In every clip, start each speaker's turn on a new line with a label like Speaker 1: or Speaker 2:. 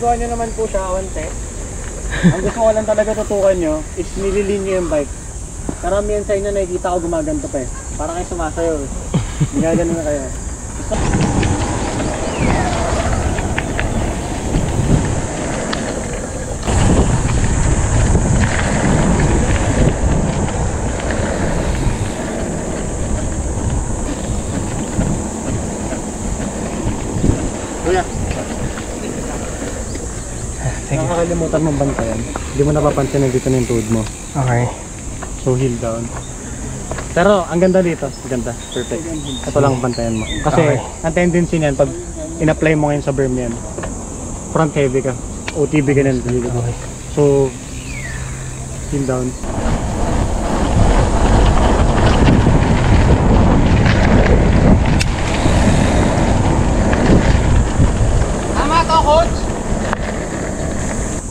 Speaker 1: ginagawa nyo naman po siya, onte. Ang gusto ko lang talaga tutukan nyo is nililin nyo yung bike. Karamihan sa inyo nakikita ko gumaganto pa eh. Parang kayo sumasayaw eh. Ginagano na kayo. Kuya, nakakalimutan mong bantayan. Hindi mo napapansin na dito na yung tuhod mo.
Speaker 2: Okay.
Speaker 1: So heel down. Pero ang ganda dito, ganda, perfect. Ito lang ang bantayan mo. Kasi
Speaker 2: Okay.
Speaker 1: ang tendency niyan pag in-apply mo ngayon sa berm yan, front heavy ka, OTB ka na.
Speaker 2: Okay.
Speaker 1: So heel down. Tama to, coach.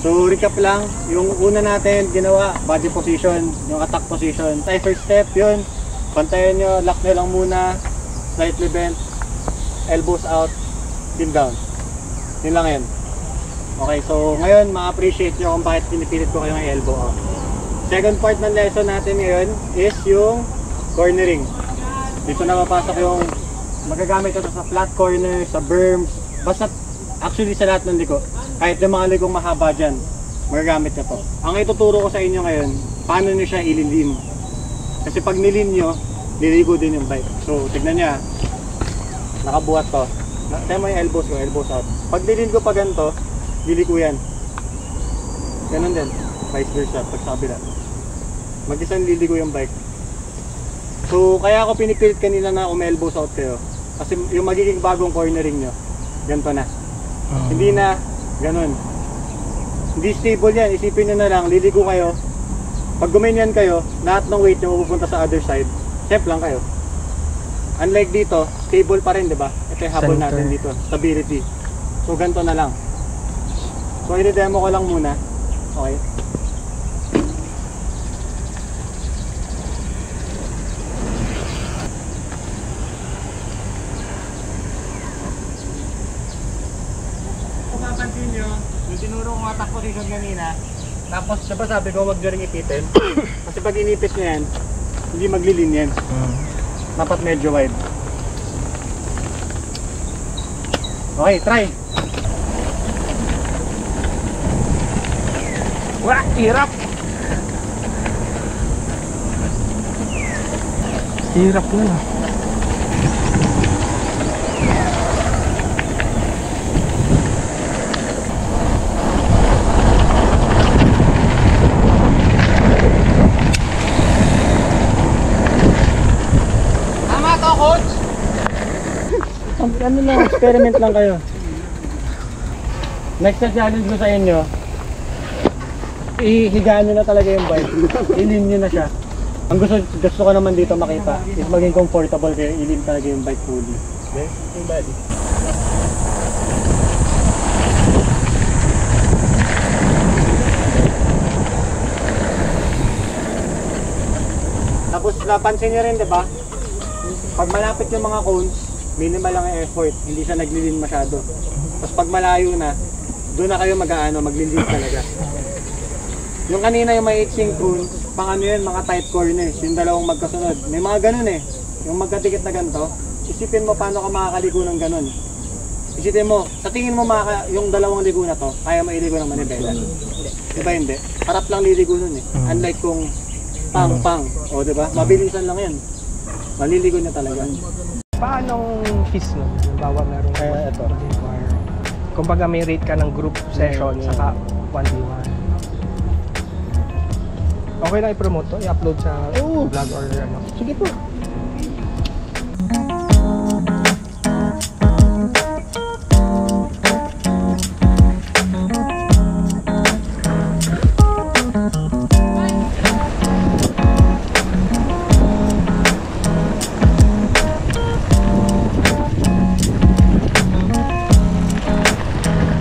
Speaker 1: So recap lang, yung una natin ginawa, body position, yung attack position. Tayo first step, yun. Pantayan nyo, lock nyo lang muna, slightly bent, elbows out, heel down. Yun lang yun. Okay, so ngayon ma-appreciate nyo kung bakit pinipilit ko kayong elbow out. Second part ng lesson natin ngayon is yung cornering. Dito na mapasok yung magagamit ito sa flat corner, sa berms, basta actually sa lahat ng liko. Kahit yung mga likong mahaba dyan, magagamit nyo to. Ang ituturo ko sa inyo ngayon, paano nyo siya ililim. Kasi pag nilin nyo, liligo din yung bike. So, tignan nyo ha. Nakabuhat to. Tayo mo yung elbows ko, elbows out. Pag nilin ko pa ganito, liliko yan. Ganon din. Vice versa, pag sa kabila. Mag-isang liligo yung bike. So, kaya ako pinipilit kanila na elbows out kayo. Kasi yung magiging bagong cornering nyo, ganito na. Hindi na ganun. Hindi stable yan. Isipin nyo na lang, liligo kayo. Pag gumanyan kayo, lahat ng weight nyo pupunta sa other side. Step lang kayo. Unlike dito, stable pa rin, di ba? Ito yung habol natin dito, stability. So ganito na lang. So i-demo ko lang muna. Okay. Kung mapansin nyo, yung tinuro kong attack position kanina, tapos diba sabi ko wag nyo rin ipitin. Kasi pag inipit nyo yan, hindi maglilin yan. Dapat medyo wide. Okay, try.
Speaker 2: Wah, hirap. Hirap na.
Speaker 1: Tama to, coach. Ano lang, experiment lang kayo. Next na challenge ko sa inyo, ihigaan nyo na talaga yung bike. Ilim nyo na siya. Ang gusto ko naman dito makita is maging comfortable kayo, ilim talaga yung bike fully. Okay? Yung body. Tapos napansin nyo rin, diba? Pag malapit yung mga cones, minimal lang yung effort, hindi siya naglilin masyado. Tapos pag malayo na, doon na kayo maglilin talaga. Yung kanina yung may itching cone, pang ano yun, mga tight corners, yung dalawang magkasunod. May mga ganun eh, yung magkadikit na ganito. Isipin mo paano ka makakaligo ng ganun. Isipin mo, sa tingin mo yung dalawang ligo na to, kaya mailigo ng manibela. Diba hindi? Harap lang liligo nun eh. Unlike kung pang, o diba? Mabilisan lang yan. Maliligo na talaga.
Speaker 2: Paanong fees no? Halimbawa meron
Speaker 1: ito.
Speaker 2: Kumbaga may rate ka ng group session saka 1v1. Okay lang i-promote to? I-upload sa vlog or ano? Sige po.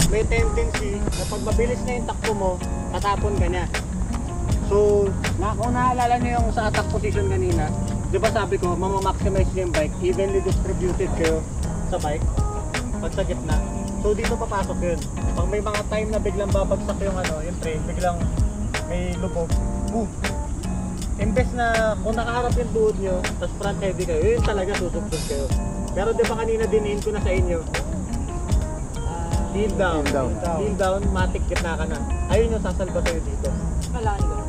Speaker 2: May tendency na pag mabilis na yung takbo mo, tatapon ka niya. So, kung naalala nyo yung sa attack position kanina, di ba sabi ko, mamamaximize nyo yung bike, evenly distributed kayo sa bike, pag sa gitna. So, dito papasok yun. pag may mga time na biglang babagsak yung yung train, biglang may lubog, move. Imbes na kung nakaharap yung tuhod nyo, tapos front heavy kayo, yun talaga susubsub kayo. Pero di ba kanina diniin ko na sa inyo, heel down, heel down, matik gitna ka na. Ayun yung sasalba kayo dito.
Speaker 3: Malaki ba?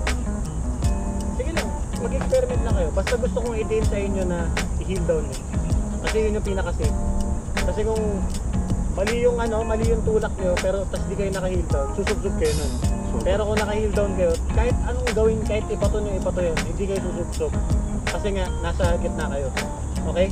Speaker 2: Sige lang, mag-experiment na kayo. Basta gusto kong i-din sa inyo na i-heel down nyo. Kasi yun yung pinaka-safe. Kasi kung mali yung mali yung tulak nyo, pero tas di kayo naka-heel down, susubsub kayo nun. Pero kung naka-heel down kayo, kahit anong gawin, kahit ipato nyo yun, hindi kayo susubsub. Kasi nga, nasa gitna kayo. Okay?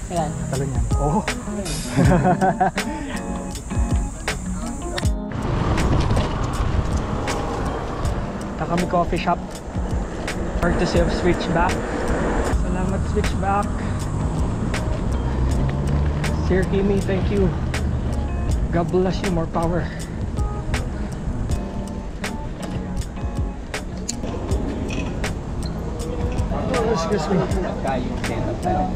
Speaker 3: Kailan?
Speaker 1: Talo niyan. Oo.
Speaker 3: Kami coffee shop. Courtesy of Switchback. Salamat Switchback. Sir Kimi, thank you. God bless you, more power. Oh, excuse me.
Speaker 1: Kayong setup talaga.